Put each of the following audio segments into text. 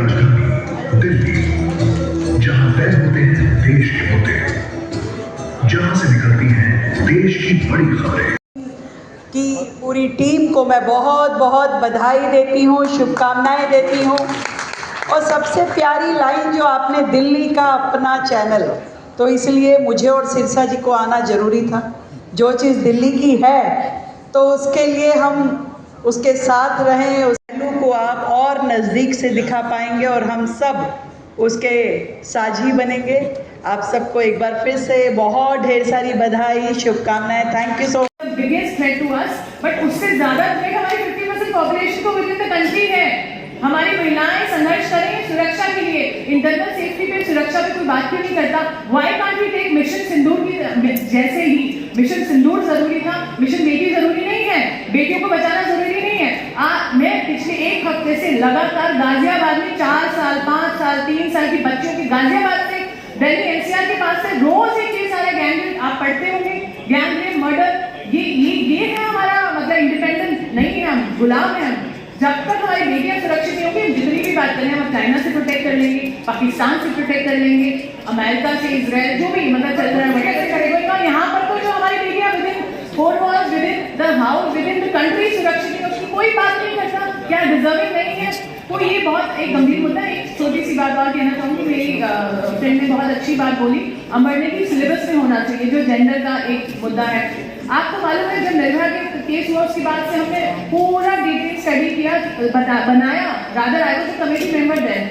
राजधानी दिल्ली, जहां तय होते हैं देश के मुद्दे, जहां से निकलती हैं देश की बड़ी खबरें। कि पूरी टीम को मैं बहुत बहुत बधाई देती हूँ, शुभकामनाएं देती हूँ। और सबसे प्यारी लाइन जो आपने, दिल्ली का अपना चैनल, तो इसलिए मुझे और सिरसा जी को आना ज़रूरी था। जो चीज़ दिल्ली की है तो उसके लिए हम उसके साथ रहें, उस पहलू को आप और नज़दीक से दिखा पाएंगे और हम सब उसके साझी बनेंगे। आप सबको एक बार फिर से बहुत ढेर सारी बधाई, शुभकामनाएं। Thank you so much. Biggest threat to us, but उससे ज़्यादा थ्रेट हमारी 50% पॉपुलेशन को विद इन द कंट्री है। हमारी महिलाएं संघर्ष कर रही हैं सुरक्षा के लिए। इंटरनल सेफ्टी पे, सुरक्षा पे कोई बात क्यों नहीं करता? Why can't we take mission Sindoor की जैसे ही? मिशन सिंदूर जरूरी था, मिशन बेटी जरूरी नहीं है? बेटियों को बचाना जरूरी नहीं है? मैं पिछले एक हफ्ते से लगातार गाजियाबाद में 4 साल, 5 साल, 3 साल की बच्चियों की, गाजियाबाद से दिल्ली एनसीआर के पास से रोज एक केस आ रहा है। गैंग, आप पढ़ते होंगे, गैंग रेप, मर्डर। ये है हमारा मतलब इंडिपेंडेंट नहीं है, हम गुलाम हैं। हम जब तक हमारी बेटियां सुरक्षित नहीं होंगी, जितनी भी बात करें, हम चाइना से प्रोटेक्ट कर लेंगे, पाकिस्तान से प्रोटेक्ट कर लेंगे, अमेरिका से, इजराइल, जो भी मतलब चल रहा है वगैरह से करेगा। यहाँ पर तो जो हमारी बेटियां with in 4 walls, with in the house, with in the country सुरक्षित है, उसकी कोई बात नहीं करता। क्या डिजर्विंग नहीं है? तो ये बहुत एक गंभीर मुद्दा है। एक छोटी सी बात और कहना चाहूँगी, मेरी फ्रेंड ने बहुत अच्छी बात बोली, अमरने की सिलेबस में होना चाहिए, जो जेंडर का एक मुद्दा है। आपको मालूम है जब निर्भया के केस हुआ उसके बाद से हमने पूरा डिटेल स्टडी किया, बनाया। Rather I was a committee member then,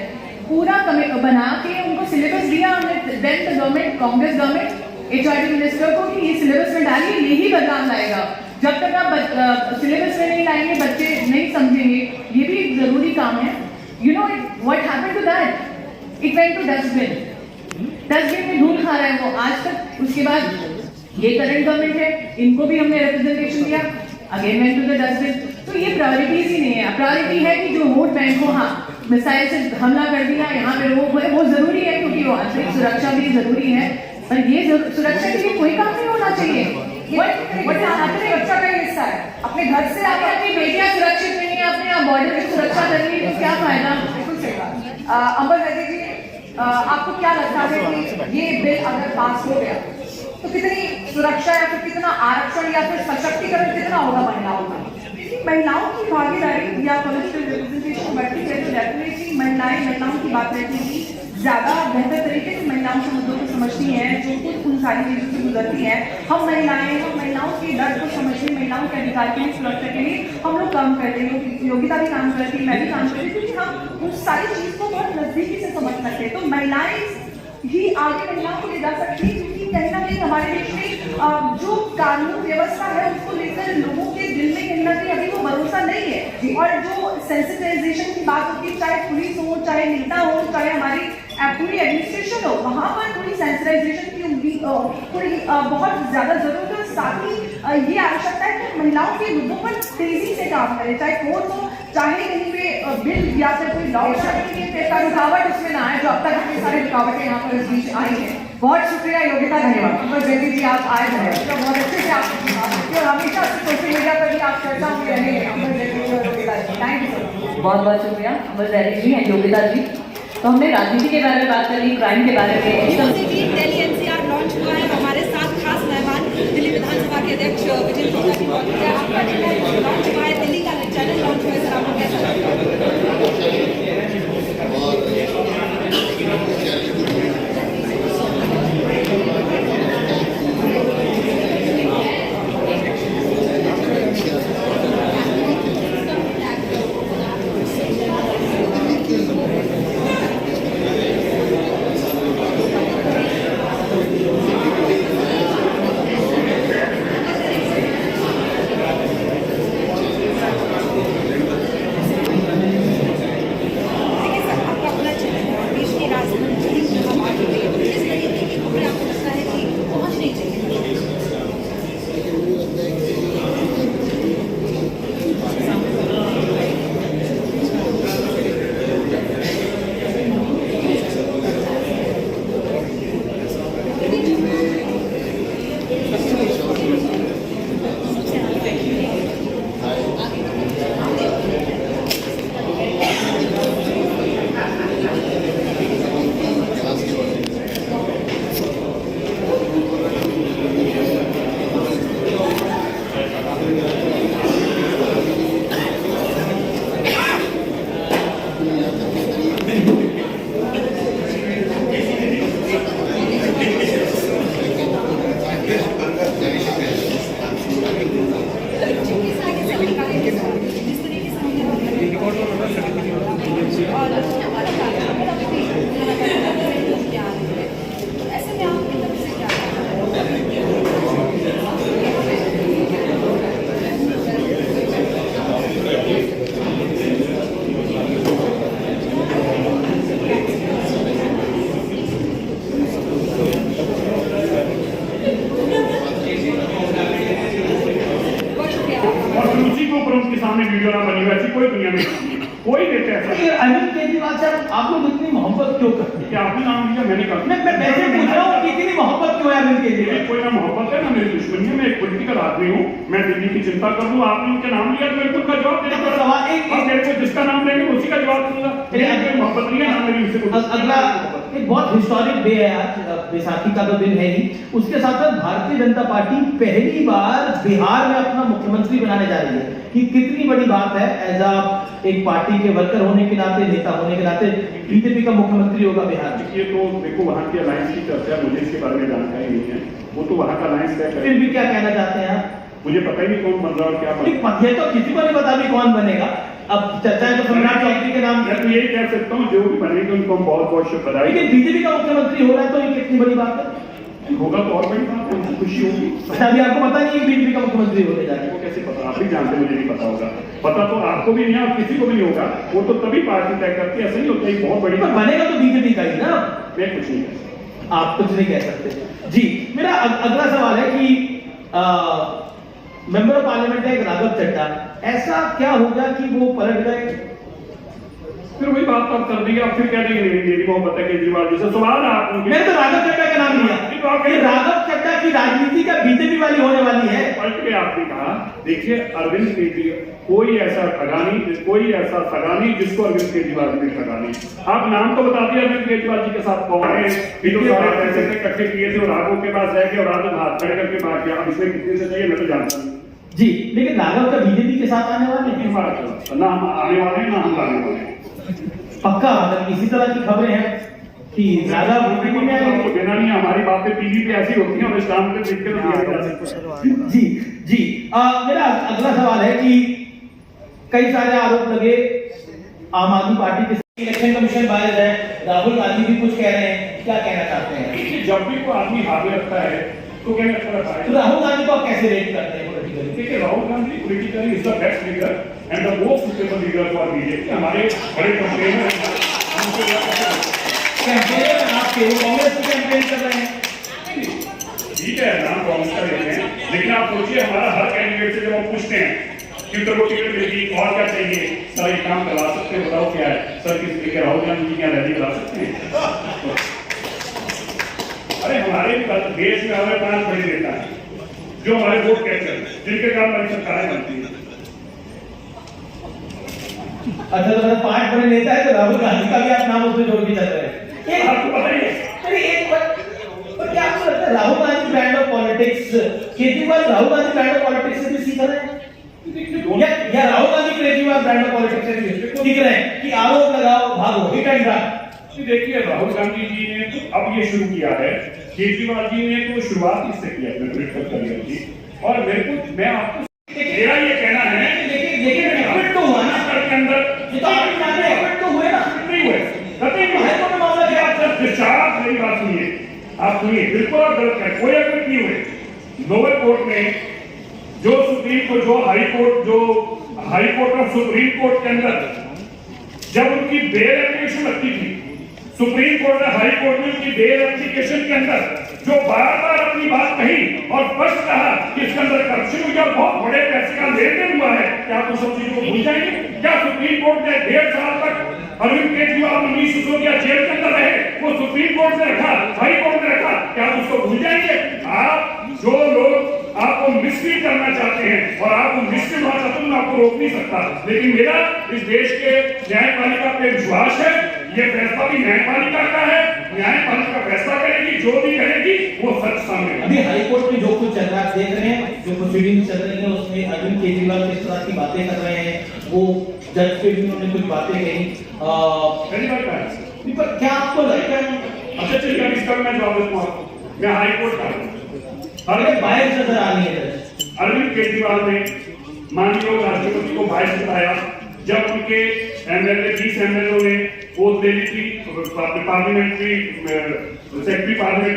पूरा बना के उनको सिलेबस दिया हमने। Then the government, Congress government, HRD minister को कि ये सिलेबस में डालिए, यही बदलाव लाएगा। जब तक आप सिलेबस में नहीं लाएंगे, बच्चे नहीं समझेंगे। ये भी एक जरूरी काम है। You know what happened to that? It went to dustbin. Dustbin में धूल खा रहा है वो आज तक। उसके बाद ये करंट गवर्नमेंट है, इनको भी हमने रिप्रेजेंटेशन दिया, again went to the dustbin. तो ये प्रायोरिटीज ही नहीं है। प्रायोरिटी है कि जो वोट बैंक को, हाँ, मिसाइल से हमला कर दिया, यहाँ पे वो जरूरी है क्योंकि वो आंतरिक सुरक्षा भी जरूरी है, पर ये सुरक्षा के लिए कोई काम नहीं होना चाहिए। सुरक्षा का हिस्सा है। अपने घर से आगे अपनी बेटियां सुरक्षित नहीं है, अपने बॉर्डर की सुरक्षा करनी है, तो क्या फायदा? बिल्कुल सही बात। अमर वैद्य जी, आपको क्या लगता है कि ये बिल अगर पास हो गया तो कितनी सुरक्षा या फिर कितना आरक्षण या फिर सशक्तिकरण कितना होगा महिलाओं का? महिलाओं की भागीदारी या पॉलिटिकल रिप्रेजेंटेशन बढ़ती है तो डेफिनेटली महिलाओं की बात रखेगी, ज्यादा बेहतर तरीके से महिलाओं के मुद्दों को समझती हैं, जो खुद उन सारी चीजों से गुजरती हैं। हम महिलाओं के दर्द को समझने, महिलाओं के अधिकार के लिए, सुरक्षा के लिए हम लोग काम करते हैं। योगिता भी काम करती है, मैं भी काम करती हूँ, क्योंकि हम उस सारी चीज को बहुत नजदीकी से समझ सकते हैं। तो महिलाएं ही आगे महिलाओं को ले जा सकती है, क्योंकि कहीं ना कहीं हमारे देश में जो कानून व्यवस्था है उसको लेकर लोगों के दिल में कहीं ना कहीं अभी वो भरोसा नहीं है। और जो सेंसिटाइजेशन की बात होती है, चाहे पुलिस हो, चाहे नेता हो, चाहे हमारी पूरी एडमिनिस्ट्रेशन हो, वहाँ पर थोड़ी सेंसिटाइजेशन की थोड़ी बहुत ज्यादा जरूरत है। साथ ही ये आवश्यकता है कि महिलाओं के मुद्दों पर तेजी से काम करें, चाहे कोर्ट हो, चाहे कहीं पे बिल या फिर कोई लॉ, रुकावट उसमें ना आए, जो अब तक इतनी सारी रुकावटें यहाँ पर इस बीच आई हैं। बहुत शुक्रिया योगिता, धन्यवाद। अमर जैदी जी, आप आए हैं, तो बहुत अच्छे से आप और हमेशा सोशल मीडिया पर भी आप चर्चा में रहेंगे। अमर जैदी जी और योगिता जी, थैंक यू। बहुत बहुत शुक्रिया अमर जैदी जी एंड योगिता जी। तो हमने राजनीति के बारे में बात करी, क्राइम के बारे में। दिल्ली एनसीआर लॉन्च हुआ है, हमारे साथ खास मेहमान दिल्ली विधानसभा के अध्यक्ष विजय गुप्ता जी मौजूद है। आपका लॉन्च हुआ है, दिल्ली का चैनल लॉन्च हुआ है, सर आपको कैसा लगता है? सामने वीडियो ना बनी हुई, ऐसी कोई दुनिया में नहीं है। कोई नेता ऐसा नहीं। अरविंद केजरीवाल साहब, आप लोग इतनी मोहब्बत क्यों करते हैं? क्या आपने नाम लिया, मैंने कहा? मैं वैसे पूछ रहा हूँ कि इतनी मोहब्बत क्यों है अरविंद केजरीवाल? मेरी कोई ना मोहब्बत है ना मेरी दुश्मनी है। मैं एक पॉलिटिकल आदमी हूँ, मैं दिल्ली की चिंता कर लूँ। आपने उनके नाम लिया तो मेरे को उनका जवाब देना पड़ा। सवाल एक अब मेरे को जिसका नाम लेंगे उसी का जवाब दूंगा। मेरी कोई मोहब्बत नहीं है ना मेरी उनसे कोई। अगला एक बहुत हिस्टोरिक डे है आज, बैसाखी का तो दिन है ही, उसके साथ साथ भारतीय जनता पार्टी पहली बार बिहार में अपना मुख्यमंत्री बनाने जा रही है। ये कितनी बड़ी बात है। एज अ एक पार्टी के वर्कर होने के नाते, नेता होने के नाते, बीजेपी का मुख्यमंत्री होगा बिहार में। ये तो देखो वहाँ की अलायंस की चर्चा है, मुझे इसके बारे में जानकारी नहीं है। वो तो वहाँ का अलायंस तय फिर करेगा। भी क्या कहना चाहते हैं आप? मुझे पता ही नहीं कौन बन रहा और क्या बन रहा। ये तो किसी को नहीं पता भी कौन बनेगा। अब चर्चा तो सम्राट चौधरी के नाम। मैं तो यही कह सकता हूँ, जो भी बनेंगे उनको हम बहुत बहुत शुभ लेकिन बीजेपी का मुख्यमंत्री हो रहा है तो ये कितनी बड़ी बात है। होगा तो और बड़ी बात है, उनको खुशी होगी। अच्छा, अभी आपको पता नहीं है बीजेपी का मुख्यमंत्री होने जा रहा है? वो कैसे पता? आप भी जानते, मुझे नहीं पता होगा। पता तो आपको भी नहीं है और किसी को भी नहीं होगा। वो तो तभी पार्टी तय करती है, ऐसा नहीं होता है। बहुत बड़ी पर बनेगा तो बीजेपी का ही ना। मैं कुछ नहीं कह सकता। आप कुछ नहीं कह सकते जी। मेरा अगला सवाल है कि मेंबर ऑफ पार्लियामेंट है राघव चड्ढा, ऐसा क्या हो गया कि वो पलट गए? फिर वही बात तो आप कर देंगे। आप फिर कह देंगे मेरी मोहब्बत है केजरीवाल जी से। सवाल है आप लोग। मैंने तो राघव चड्ढा का नाम लिया। ये राघव चड्ढा की राजनीति का बीजेपी वाली होने वाली है। पलट के आपने कहा, देखिए अरविंद केजरीवाल कोई ऐसा ठगा नहीं, कोई ऐसा ठगा नहीं जिसको अरविंद केजरीवाल ने ठगा नहीं। आप नाम तो बता दिए अरविंद केजरीवाल जी के साथ कौन है। सारे पैसे इकट्ठे किए थे और राघव के पास जाके और राघव हाथ खड़े करके बात किया। अब इसमें कितने से चाहिए मैं तो जानता नहीं जी। लेकिन राघव का बीजेपी के साथ आने वाले हैं? ना हम आने वाले हैं ना हम आने वाले हैं। पक्का, मतलब इसी तरह की खबरें हैं कि राघव बीजेपी में आएंगे? देना नहीं, हमारी बातें टीवी पे ऐसी होती हैं और इस्लाम पे देख के जी जी। मेरा अगला सवाल है कि कई सारे आरोप लगे आम आदमी पार्टी के। इलेक्शन कमीशन बायस है, राहुल गांधी भी कुछ कह रहे हैं, क्या कहना चाहते हैं? जब भी कोई आदमी हावी रखता है तो क्या करता है? तो राहुल गांधी को आप कैसे रेट करते हैं पॉलिटिकली? देखिए Rahul Gandhi politically is the best leader and the most suitable leader for BJP. हमारे बड़े कैंपेनर आप कांग्रेस की कैंपेन कर रहे हैं? ठीक है, नाम कांग्रेस का लेते हैं, लेकिन आप सोचिए हमारा हर कैंडिडेट से जब हम पूछते हैं कि उनको टिकट मिलेगी और क्या चाहिए, सर एक काम करवा सकते हैं, बताओ क्या है सर, किस तरीके राहुल गांधी जी क्या रैली करा सकते हैं? अरे हमारे देश में हमारे 5 बड़े नेता हैं जो हमारे वोट कैप्चर, जिनके कारण हमारी सरकारें बनती हैं। अच्छा, तो 5 बड़े नेता है तो राहुल गांधी का भी आप नाम उसमें जोड़ के चल रहे हैं। आपको पता ही है। पर क्या आपको लगता है Rahul Gandhi brand of politics, Kejriwal Rahul Gandhi brand of politics से भी सीख रहे हैं या Rahul Gandhi Kejriwal brand of politics से भी सीख रहे हैं कि आरोप लगाओ भागो, हिट एंड रन? देखिए राहुल गांधी जी ने तो अब ये शुरू किया है, केजरीवाल जी ने तो शुरुआत इससे किया करियर की। और मैं आपको मेरा ये कहना है लेकिन एफर्ट तो हुआ ना के अंदर, ये तो आप मानते हैं एफर्ट तो हुए ना? नहीं हुए, कभी नहीं है तो मामला क्या? आप सर डिस्चार्ज, मेरी बात सुनिए, आप सुनिए, बिल्कुल आप गलत करें, कोई एफर्ट नहीं हुए। लोअर कोर्ट में जो सुप्रीम कोर्ट, जो हाई कोर्ट और सुप्रीम कोर्ट के अंदर जब उनकी बेल एप्लीकेशन लगती थी, सुप्रीम कोर्ट और हाई कोर्ट में उनकी बेल एप्लीकेशन के अंदर जो बार बार अपनी बात कही और स्पष्ट कहा कि इसके अंदर करप्शन हुई और बहुत बड़े पैसे का लेन देन हुआ है, क्या आप उन सब चीजों को भूल जाएंगे? क्या सुप्रीम कोर्ट ने 1.5 साल तक अरविंद केजरीवाल 19 सिसोदिया जेल के अंदर रहे, वो सुप्रीम कोर्ट ने रखा, हाई कोर्ट ने रखा, क्या आप उसको भूल जाएंगे? आप जो लोग आपको मिसलीड करना चाहते हैं और आपको मिसलीड होना चाहते हैं, मैं आपको रोक नहीं सकता, लेकिन मेरा इस देश के न्यायपालिका पे विश्वास है। ये फैसला भी न्यायपालिका का है, न्यायपालिका फैसला करेगी, जो भी करेगी वो सच सामने। अभी हाई कोर्ट में जो कुछ चल रहा है देख रहे हैं, जो प्रोसीडिंग चल रही है उसमें अरविंद केजरीवाल किस तरह की बातें कर रहे हैं, वो जज पे भी उन्होंने कुछ बातें कही। पर क्या आपको लगता है? अच्छा चलिए, अब इसका मैं जवाब देता हूँ। मैं हाई कोर्ट का अरे बायस नजर आ रही है। अरविंद केजरीवाल ने माननीय राष्ट्रपति को बायस बताया जब उनके एमएलए 20 एमएलए ने ओथ ले ली थी पार्लियामेंट्री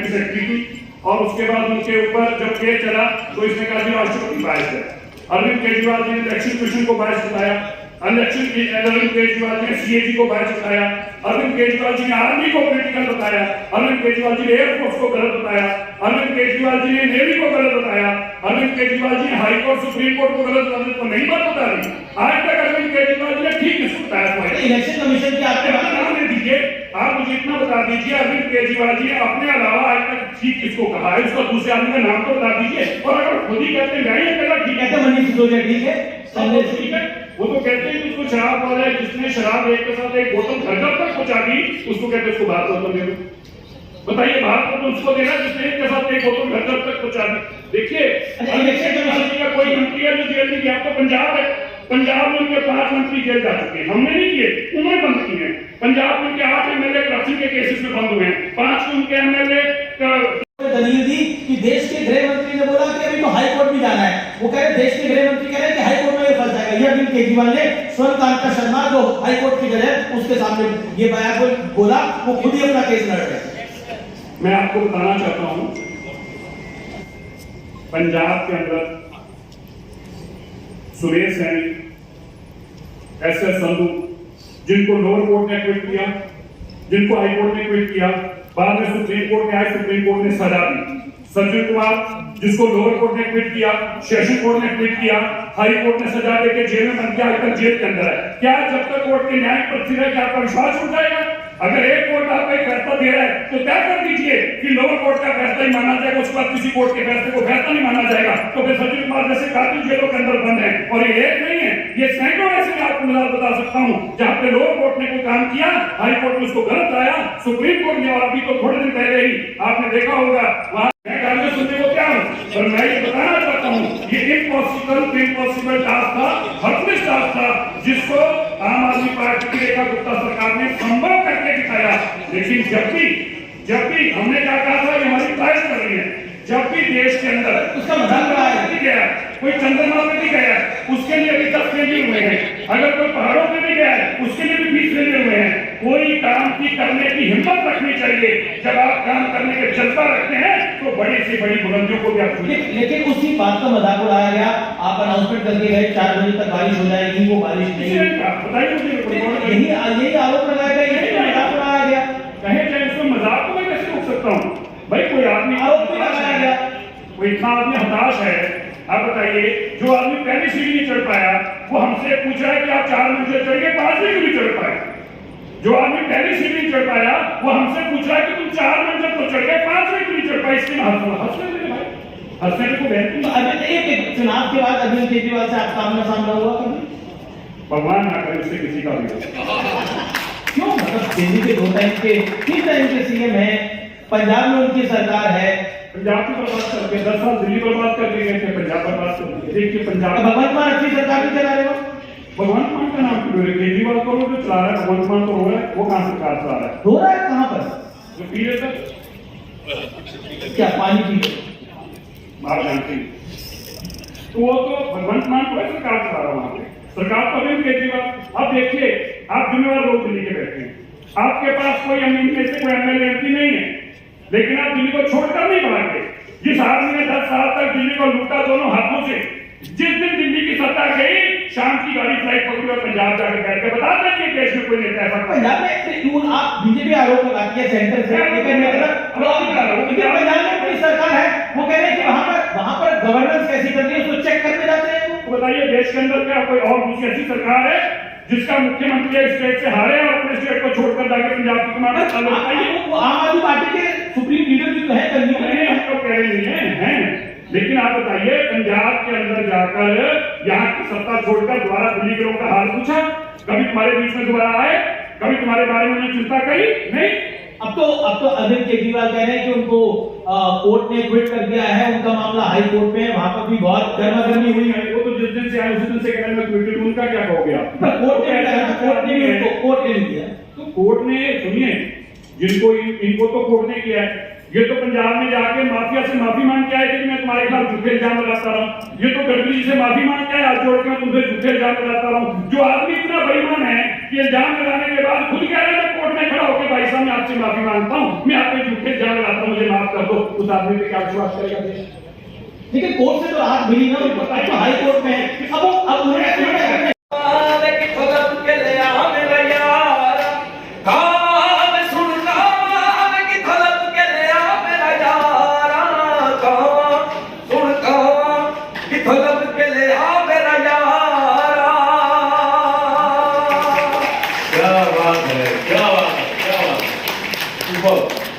सेक्रेटरी की, और उसके बाद उनके ऊपर जब केस चला तो इसने कहा कि राष्ट्रपति बायस है। अरविंद केजरीवाल जी ने इलेक्शन कमीशन को बायस बताया, अरविंद केजरीवाल जी ने सीएजी को बायस बताया, अरविंद केजरीवाल जी ने आर्मी को पॉलिटिकल बताया, अरविंद केजरीवाल जी ने एयरफोर्स को गलत बताया, अरविंद केजरीवाल जी ने नेवी को गलत बताया, अरविंद केजरीवाल जी ने हाई कोर्ट सुप्रीम कोर्ट को गलत बताने को नहीं बात बता रही। आज तक अरविंद केजरीवाल जी ने ठीक इसको बताया हुआ है। इलेक्शन कमीशन की आपके बात नाम दे दीजिए, आप मुझे इतना बता दीजिए अरविंद केजरीवाल जी ने अपने अलावा आज तक ठीक किसको कहा है, उसका दूसरे आदमी का नाम तो बता दीजिए। और अगर खुद ही कहते हैं मैं ये कहना ठीक है, कहते मनीष सिसोदिया ठीक है, संजय ठीक है, वो तो कहते हैं कि उसको शराब वाला है जिसने शराब एक के साथ एक बोतल घर घर तक पहुंचा दी, उसको कहते हैं उसको बात बोतल दे दो। बताइए भारत को तो उसको देना जिसने एक के साथ एक बोतल घर घर तक पहुंचा दी। देखिए इलेक्शन कमीशन का कोई मंत्री है जो जेल नहीं गया, तो पंजाब है, पंजाब में उनके 5 मंत्री जेल जा चुके हैं, हमने नहीं किए, उन्होंने बंद किए हैं। पंजाब में उनके 8 एमएलए करप्शन के केसेस में बंद हुए हैं, 5 उनके एमएलए दलील दी कि देश के गृह मंत्री ने बोला कि अभी तो हाई कोर्ट भी जाना है। वो कह रहे देश के गृह मंत्री कह रहे हैं कि हाई कोर्ट में ये फंस जाएगा। ये अरविंद केजरीवाल ने स्वर्णकांता शर्मा जो हाई कोर्ट की जज है उसके सामने ये बयान बोला, वो खुद ही अपना केस लड़ रहे। मैं आपको बताना चाहता हूं पंजाब के अंदर सुरेश सैनी, एसएस संधू, जिनको लोअर कोर्ट ने क्विट किया, जिनको हाई कोर्ट ने क्विट किया, बाद में सुप्रीम कोर्ट में आए, सुप्रीम कोर्ट ने सजा दी। सज्जन कुमार जिसको लोअर कोर्ट ने क्विट किया, सेशन कोर्ट ने क्विट किया, हाई कोर्ट ने सजा देकर जेल में बंद किया, आज तक जेल के अंदर है। क्या जब तक कोर्ट के न्याय पर स्थिर है क्या आपका विश्वास उठ जाएगा? अगर एक कोर्ट आपका एक फैसला दे रहा है तो तय कर दीजिए कि लोअर कोर्ट का फैसला ही माना जाएगा, उसके बाद किसी कोर्ट के फैसले को फैसला नहीं माना जाएगा। तो फिर सज्जन कुमार जैसे कातिल जेलों के अंदर बंद है, और ये एक नहीं है, ये सैकड़ों ऐसे मैं आपको मिसाल बता सकता हूं जहां पे लोअर कोर्ट ने कोई काम किया, हाई कोर्ट ने उसको गलत आया, सुप्रीम कोर्ट ने, और अभी तो थोड़े दिन पहले ही आपने देखा होगा वहां मैं गाली सुनने को क्या हूं, पर मैं ये बताना चाहता हूं ये इम्पॉसिबल टास्क था, हटलिस टास्क था, जिसको आम आदमी पार्टी की रेखा गुप्ता सरकार ने संभव करके दिखाया। लेकिन जब भी हमने क्या कहा था कि हमारी प्राइस कर रही है, जब भी देश के अंदर उसका मजाक नहीं गया, कोई चंद्रमा पे नहीं गया, उसके लिए भी 10 फेलियर हुए हैं। अगर कोई पहाड़ों पे भी गया है, उसके लिए भी 20 फेलियर हुए हैं। कोई काम की करने की हिम्मत रखनी चाहिए। जब आप काम करने के जज्बा रखते हैं तो बड़ी से बड़ी बुलंदियों को भी आप लेकिन उसी बात का मजाक उड़ाया गया। आप अनाउंसमेंट करके गए 4 बजे तक बारिश हो जाएगी, वो बारिश नहीं हुई। बताइए मुझे, यही आरोप लगाया गया, यही मजाक उड़ाया गया। कहे चाहे उसमें मजाक को मैं कैसे रोक सकता हूँ? भाई कोई आदमी आरोप भी लगाया गया, कोई इतना आदमी हताश है। आप बताइए जो आदमी पहली सीढ़ी नहीं चढ़ पाया वो हमसे पूछ रहा है कि आप 4 मंजिल चढ़ गए, 5वीं क्यों नहीं चढ़ पाए? जो आदमी पहली सीढ़ी नहीं चढ़ पाया वो हमसे पूछ रहा है कि तुम 4 मंजिल तो चढ़ गए, 5वीं क्यों नहीं चढ़ पाए? इसके हंसने को एक चुनाव के बाद अरविंद केजरीवाल से आपका आमना सामना हुआ कभी? भगवान ना करे उससे किसी का भी हो। क्यों? मतलब दिल्ली के 2 टाइम के 3 टाइम के सीएम है, पंजाब में उनकी सरकार है, पंजाब की बर्बाद करके 10 साल दिल्ली बर्बाद कर दिए थे, पंजाब बर्बाद कर दिए। देखिए पंजाब भगवंत मान अच्छी सरकार भी चला रहे हो। भगवंत मान का नाम क्यों? केजरीवाल को जो चला रहा है भगवंत मान तो हो रहा है, वो कहां सरकार चला रहा है? हो रहा है कहां पर? जो पी रहे थे क्या पानी पी आप जानते हैं, तो वो तो भगवंत मान को सरकार चला रहा है वहां पे, सरकार तो अरविंद केजरीवाल। अब देखिए आप जिम्मेवार लोग दिल्ली के बैठे हैं, आपके पास कोई में से कोई एमएलए एमपी नहीं है, लेकिन आप दिल्ली को छोड़कर नहीं भागे। जिस आदमी ने 10 साल तक दिल्ली को लूटा दोनों हाथों से, जिस दिन दिल्ली की सत्ता गई, शाम की गाड़ी फ्लाइट पकड़ी और पंजाब जाकर बैठ के बता दें कि देश में कोई नेता ऐसा पंजाब में आप बीजेपी आरोप लगाती है सेंटर से, पंजाब में अपनी सरकार है, वो कह रहे हैं कि वहां पर गवर्नेंस कैसी कर रही है उसको चेक करने जाते हैं। तो बताइए देश के अंदर क्या कोई और दूसरी ऐसी सरकार है जिसका मुख्यमंत्री एक स्टेट से हारे और अपने स्टेट को छोड़कर जाके पंजाब की कमान चालू बताइए? आम आदमी पार्टी के सुप्रीम लीडर भी तो है, नहीं हम तो कह रहे नहीं हैं, लेकिन आप बताइए पंजाब के अंदर जाकर यहाँ की सत्ता छोड़कर दोबारा दिल्ली के लोगों का हाल पूछा? कभी तुम्हारे बीच में दोबारा आए? कभी तुम्हारे बारे में चिंता करी? नहीं। अब तो अरविंद केजरीवाल कह रहे हैं कि उनको कोर्ट ने क्विट कर दिया है, उनका मामला हाई कोर्ट में है, वहां पर भी बहुत गर्मागर्मी हुई है। वो तो जिस दिन से आए उसी दिन से कह रहे हैं क्विट, उनका क्या कहोगे आप? कोर्ट ने दिया, तो कोर्ट ने सुनिए जिनको इनको तो कोर्ट ने किया है, ये तो पंजाब में जाके माफिया से माफी मांग के आए थे कि मैं तुम्हारे खिलाफ झूठे इल्जाम लगाता रहा हूं। ये तो गडकरी जी से माफी मांग के आए, हाथ जोड़ के मैं तुमसे झूठे इल्जाम लगाता रहा हूं। जो आदमी इतना बेईमान है कि इल्जाम लगाने के बाद खुद कह रहे हैं कोर्ट में खड़ा होकर भाई साहब मैं आपसे माफी मांगता हूं, मैं आप पे झूठे इल्जाम लगाता हूं, मुझे माफ कर दो, उस आदमी पे क्या विश्वास करेगा देश? लेकिन कोर्ट से तो राहत मिली ना, तो हाई कोर्ट में है। अब उन्हें सुन दब के ले आ मेरा यारा। क्या बात है, क्या बात है, क्या बात है।